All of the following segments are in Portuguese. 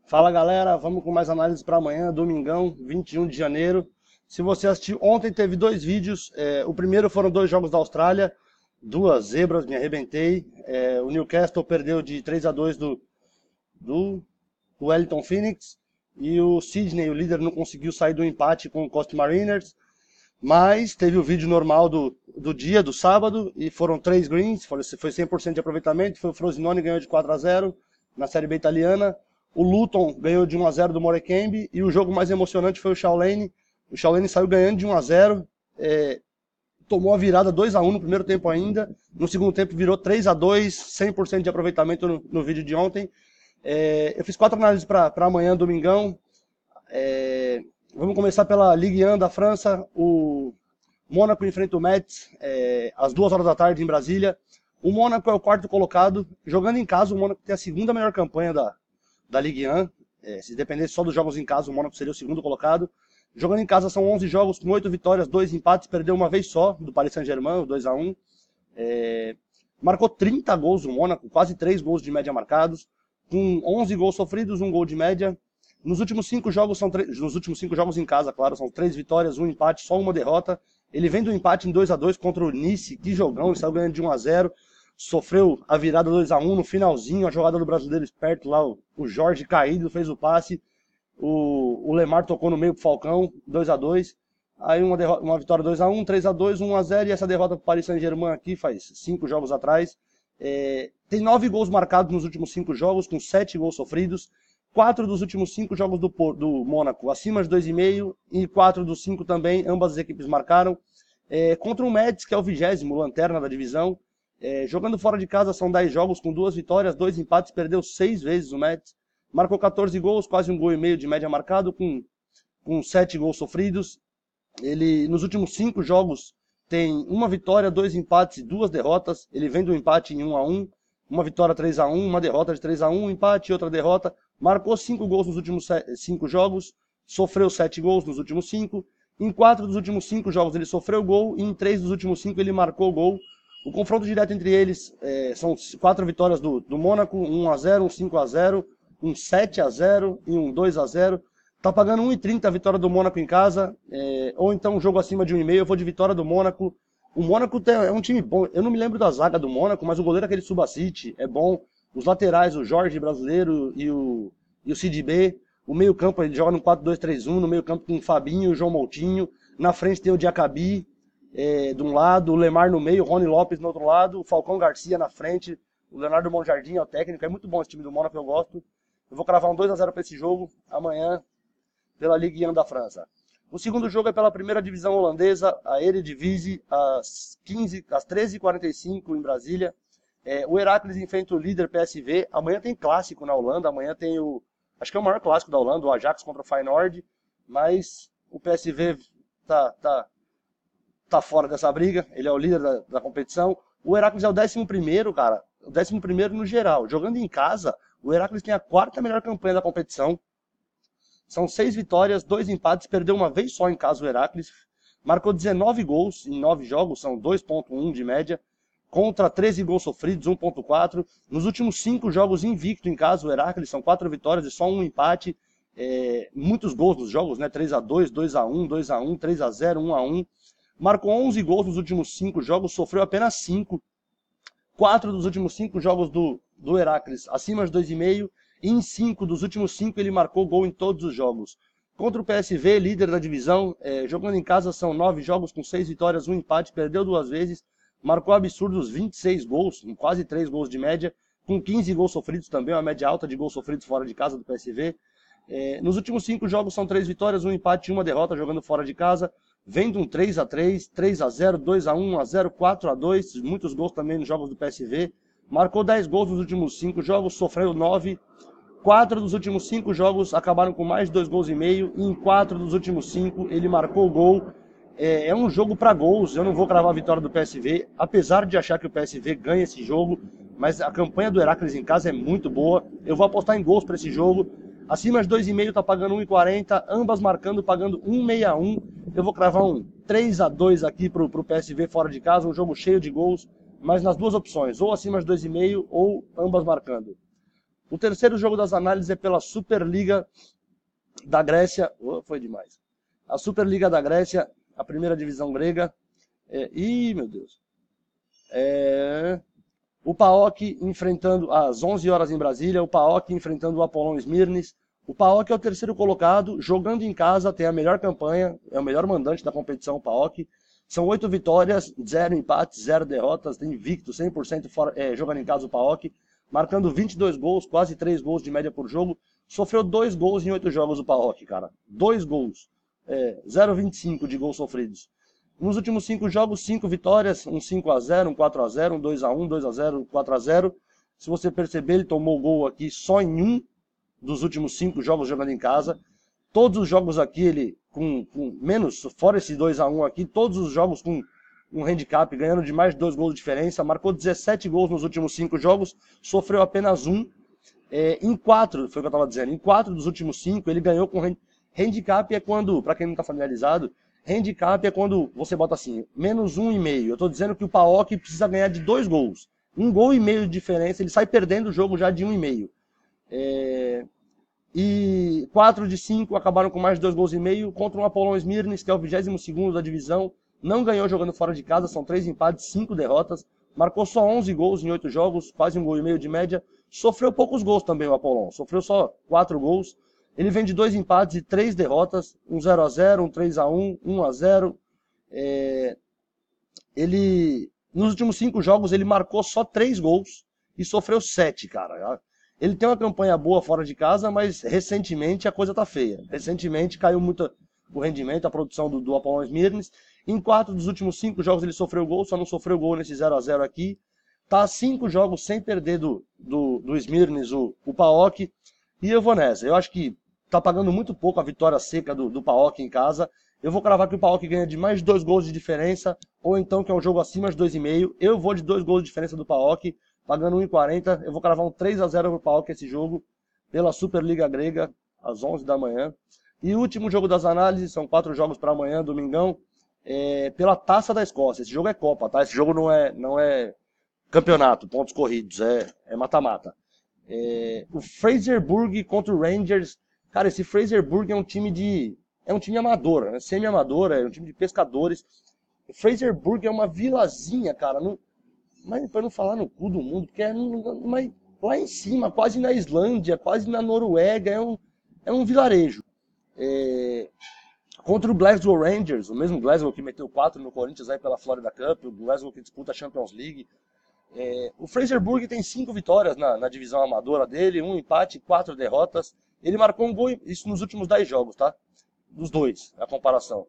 Fala galera, vamos com mais análise para amanhã, domingão, 21 de janeiro. Se você assistiu, ontem teve dois vídeos. O primeiro foram dois jogos da Austrália, duas zebras, me arrebentei. O Newcastle perdeu de 3-2 do Wellington Phoenix. E o Sydney, o líder, não conseguiu sair do empate com o Coast Mariners. Mas teve o vídeo normal do dia, do sábado, e foram 3 greens, foi 100% de aproveitamento. Foi o Frosinone, ganhou de 4-0 na Série B italiana. O Luton ganhou de 1-0 do Morecambe, e o jogo mais emocionante foi o Shaw Lane. O Shaw Lane saiu ganhando de 1-0, tomou a virada 2-1 no primeiro tempo ainda. No segundo tempo virou 3-2, 100% de aproveitamento no vídeo de ontem. Eu fiz 4 análises para amanhã, domingão. Vamos começar pela Ligue 1 da França. O Mônaco enfrenta o Metz às 2 horas da tarde em Brasília. O Mônaco é o quarto colocado. Jogando em casa, o Mônaco tem a segunda melhor campanha da Ligue 1. Se dependesse só dos jogos em casa, o Mônaco seria o segundo colocado. Jogando em casa são 11 jogos com 8 vitórias, 2 empates. Perdeu uma vez só do Paris Saint-Germain, o 2-1. Marcou 30 gols o Mônaco, quase 3 gols de média marcados. Com 11 gols sofridos, 1 gol de média. Nos últimos 5 jogos, nos últimos 5 jogos em casa, claro, são 3 vitórias, 1 empate, só uma derrota. Ele vem do empate em 2-2 contra o Nice, que jogão, ele saiu ganhando de 1-0. Sofreu a virada 2-1 no finalzinho, a jogada do brasileiro esperto lá, o Jorge caído, fez o passe. O Lemar tocou no meio pro Falcão, 2-2. Aí uma vitória 2-1, 3-2, 1-0, e essa derrota pro Paris Saint-Germain aqui faz 5 jogos atrás. Tem 9 gols marcados nos últimos 5 jogos, com 7 gols sofridos. 4 dos últimos 5 jogos do Mônaco acima de 2,5, e 4 dos 5 também, ambas as equipes marcaram. Contra o Metz, que é o 20º, lanterna da divisão. Jogando fora de casa são 10 jogos com 2 vitórias, 2 empates, perdeu 6 vezes o Metz. Marcou 14 gols, quase 1,5 gol de média marcado, com 7 gols sofridos. Ele, nos últimos 5 jogos, tem 1 vitória, 2 empates e 2 derrotas. Ele vem do empate em 1-1, uma vitória 3-1, uma derrota de 3-1, um empate e outra derrota. Marcou 5 gols nos últimos 5 jogos, sofreu 7 gols nos últimos 5. Em 4 dos últimos 5 jogos ele sofreu gol, e em 3 dos últimos 5 ele marcou gol. O confronto direto entre eles são 4 vitórias do Mônaco, 1-0, um 5-0, um 7-0 e um 2-0. Tá pagando 1,30 a vitória do Mônaco em casa, ou então um jogo acima de 1,5, eu vou de vitória do Mônaco. O Mônaco é um time bom, eu não me lembro da zaga do Mônaco, mas o goleiro aquele Subasic é bom. Os laterais, o Jorge brasileiro e o CDB. O meio campo, ele joga no 4-2-3-1, no meio campo com o Fabinho e o João Moutinho. Na frente tem o Diacabi, de um lado, o Lemar no meio, o Rony Lopes no outro lado, o Falcão Garcia na frente, o Leonardo Monjardim é o técnico. É muito bom esse time do Mônaco, eu gosto. Eu vou cravar um 2-0 para esse jogo, amanhã, pela Ligue 1 da França. O segundo jogo é pela primeira divisão holandesa, a Eredivisie, às 13h45 em Brasília. O Heracles enfrenta o líder PSV. Amanhã tem clássico na Holanda. Amanhã tem acho que é o maior clássico da Holanda, o Ajax contra o Feyenoord. Mas o PSV tá fora dessa briga. Ele é o líder da competição. O Heracles é o 11º, cara. O 11º no geral. Jogando em casa, o Heracles tem a 4ª melhor campanha da competição. São 6 vitórias, 2 empates. Perdeu uma vez só em casa o Heracles. Marcou 19 gols em 9 jogos, são 2,1 de média. Contra 13 gols sofridos, 1,4. Nos últimos 5 jogos invicto em casa, o Heracles são 4 vitórias e só 1 empate. Muitos gols nos jogos, né? 3-2, 2-1, 2-1, 3-0, 1-1. Marcou 11 gols nos últimos 5 jogos, sofreu apenas 5. 4 dos últimos 5 jogos do Heracles acima de 2,5. E em 5 dos últimos 5 ele marcou gol em todos os jogos. Contra o PSV, líder da divisão, jogando em casa são 9 jogos com 6 vitórias, 1 empate, perdeu 2 vezes. Marcou absurdos 26 gols, quase 3 gols de média, com 15 gols sofridos também, uma média alta de gols sofridos fora de casa do PSV. Nos últimos 5 jogos são 3 vitórias, 1 empate e 1 derrota jogando fora de casa. Vem de um 3-3, 3-0, 2-1, 1-0, 4-2, muitos gols também nos jogos do PSV. Marcou 10 gols nos últimos 5 jogos, sofreu 9. 4 dos últimos 5 jogos acabaram com mais de 2 gols e meio, e em 4 dos últimos 5 ele marcou gol. É um jogo para gols, eu não vou cravar a vitória do PSV, apesar de achar que o PSV ganha esse jogo, mas a campanha do Heracles em casa é muito boa. Eu vou apostar em gols para esse jogo. Acima de 2,5 tá pagando 1,40, ambas marcando, pagando 1,61. Eu vou cravar um 3-2 aqui pro PSV fora de casa, um jogo cheio de gols, mas nas duas opções, ou acima de 2,5 ou ambas marcando. O terceiro jogo das análises é pela Superliga da Grécia. Foi demais. A Superliga da Grécia, a primeira divisão grega. Ih, meu Deus. O PAOK enfrentando, às 11 horas em Brasília, o PAOK enfrentando o Apollon Smirnis. O PAOK é o terceiro colocado, jogando em casa, tem a melhor campanha, é o melhor mandante da competição, o PAOK. São 8 vitórias, 0 empates, 0 derrotas, tem invicto, 100% jogando em casa o PAOK, marcando 22 gols, quase 3 gols de média por jogo. Sofreu 2 gols em 8 jogos o PAOK, cara. 2 gols. 0,25 de gols sofridos. Nos últimos 5 jogos, 5 vitórias, um 5-0, um 4-0, um 2-1, 2-0, 4-0. Se você perceber, ele tomou gol aqui só em um dos últimos 5 jogos jogando em casa. Todos os jogos aqui, ele com menos, fora esse 2-1 aqui, todos os jogos com um handicap, ganhando de mais de 2 gols de diferença. Marcou 17 gols nos últimos 5 jogos, sofreu apenas um. Em 4, foi o que eu estava dizendo, em 4 dos últimos 5, ele ganhou com handicap. É quando, para quem não está familiarizado, handicap é quando você bota assim, menos 1,5. Eu estou dizendo que o PAOK precisa ganhar de 2 gols. 1,5 gol de diferença, ele sai perdendo o jogo já de 1,5. E 4 de 5 acabaram com mais de 2 gols e meio contra o Apollon Smirnis, que é o 22º da divisão. Não ganhou jogando fora de casa, são 3 empates, 5 derrotas. Marcou só 11 gols em 8 jogos, quase 1,5 gol de média. Sofreu poucos gols também o Apollon, sofreu só 4 gols. Ele vem de 2 empates e 3 derrotas, um 0-0, um 3-1, 1-0. Nos últimos 5 jogos, ele marcou só 3 gols e sofreu 7, cara. Ele tem uma campanha boa fora de casa, mas recentemente a coisa tá feia. Recentemente caiu muito o rendimento, a produção do Apollon Smirnis. Em 4 dos últimos 5 jogos ele sofreu gol, só não sofreu gol nesse 0-0 aqui. Tá 5 jogos sem perder do Smirnis, o PAOK. E eu vou nessa. Eu acho que tá pagando muito pouco a vitória seca do PAOK em casa. Eu vou cravar que o PAOK ganha de mais de 2 gols de diferença, ou então que é um jogo acima de 2,5. Eu vou de 2 gols de diferença do PAOK, pagando 1,40. Eu vou cravar um 3-0 pro PAOK esse jogo, pela Superliga Grega, às 11 da manhã. E o último jogo das análises, são 4 jogos para amanhã, domingão, pela Taça da Escócia. Esse jogo é Copa, tá? Esse jogo não é campeonato, pontos corridos, é mata-mata. O Fraserburgh contra o Rangers. Cara, esse Fraserburgh é um time amador, né? Semi-amador, é um time de pescadores. O Fraserburgh é uma vilazinha, cara, mas para não falar no cu do mundo, porque lá em cima, quase na Islândia, quase na Noruega, é um vilarejo. Contra o Glasgow Rangers, o mesmo Glasgow que meteu 4 no Corinthians aí pela Florida Cup, o Glasgow que disputa a Champions League. O Fraserburgh tem 5 vitórias na divisão amadora dele, 1 empate, 4 derrotas. Ele marcou um gol, isso nos últimos 10 jogos, tá? Dos dois, a comparação.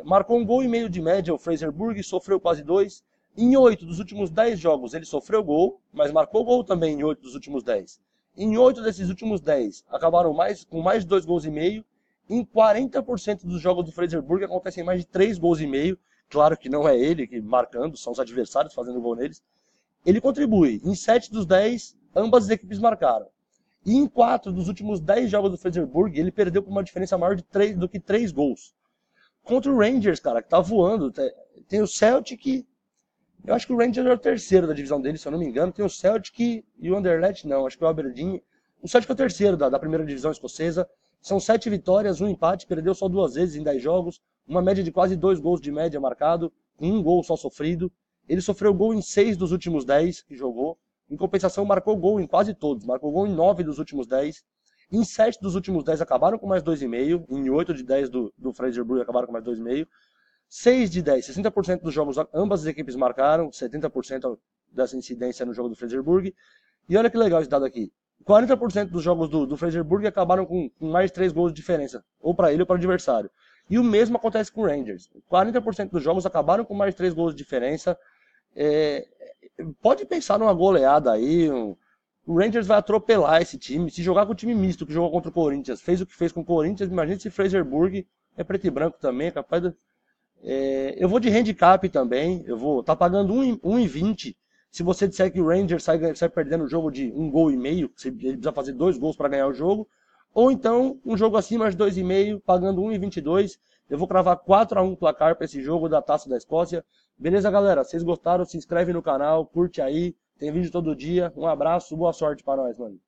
Marcou 1,5 gol de média o Fraserburgh, sofreu quase 2. Em 8 dos últimos 10 jogos ele sofreu gol, mas marcou gol também em 8 dos últimos 10. Em 8 desses últimos 10 acabaram com mais de 2,5 gols. Em 40% dos jogos do Fraserburgh acontecem mais de 3,5 gols. Claro que não é ele que marcando, são os adversários fazendo gol neles. Ele contribui. Em 7 dos 10, ambas as equipes marcaram. E em 4 dos últimos 10 jogos do Fraserburgh, ele perdeu por uma diferença maior do que 3 gols. Contra o Rangers, cara, que tá voando. Tem o Celtic. Eu acho que o Rangers é o terceiro da divisão dele, se eu não me engano. Tem o Celtic e o Anderlecht, não. Acho que é o Aberdeen. O Celtic é o terceiro da primeira divisão escocesa. São 7 vitórias, 1 empate. Perdeu só 2 vezes em 10 jogos. Uma média de quase 2 gols de média marcado. Com 1 gol só sofrido. Ele sofreu gol em 6 dos últimos 10 que jogou. Em compensação, marcou gol em quase todos. Marcou gol em 9 dos últimos 10. Em 7 dos últimos 10 acabaram com mais 2,5. Em 8 de 10 do Fraserburgh acabaram com mais 2,5. 6 de 10, 60% dos jogos, ambas as equipes marcaram, 70% dessa incidência no jogo do Fraserburgh. E olha que legal esse dado aqui. 40% dos jogos do Fraserburgh acabaram com mais de 3 gols de diferença, ou para ele ou para o adversário. E o mesmo acontece com o Rangers. 40% dos jogos acabaram com mais de 3 gols de diferença. Pode pensar numa goleada aí. O Rangers vai atropelar esse time. Se jogar com o time misto que jogou contra o Corinthians, fez o que fez com o Corinthians, imagina se Fraserburgh é preto e branco também, é capaz de... eu vou de handicap também, eu vou tá pagando 1,20. Se você disser que o Rangers sai perdendo o jogo de 1,5 gol, ele precisa fazer 2 gols para ganhar o jogo, ou então um jogo acima de 2,5, pagando 1,22. Eu vou cravar 4-1 placar para esse jogo da Taça da Escócia. Beleza, galera? Vocês gostaram? Se inscreve no canal, curte aí, tem vídeo todo dia. Um abraço, boa sorte para nós, mano.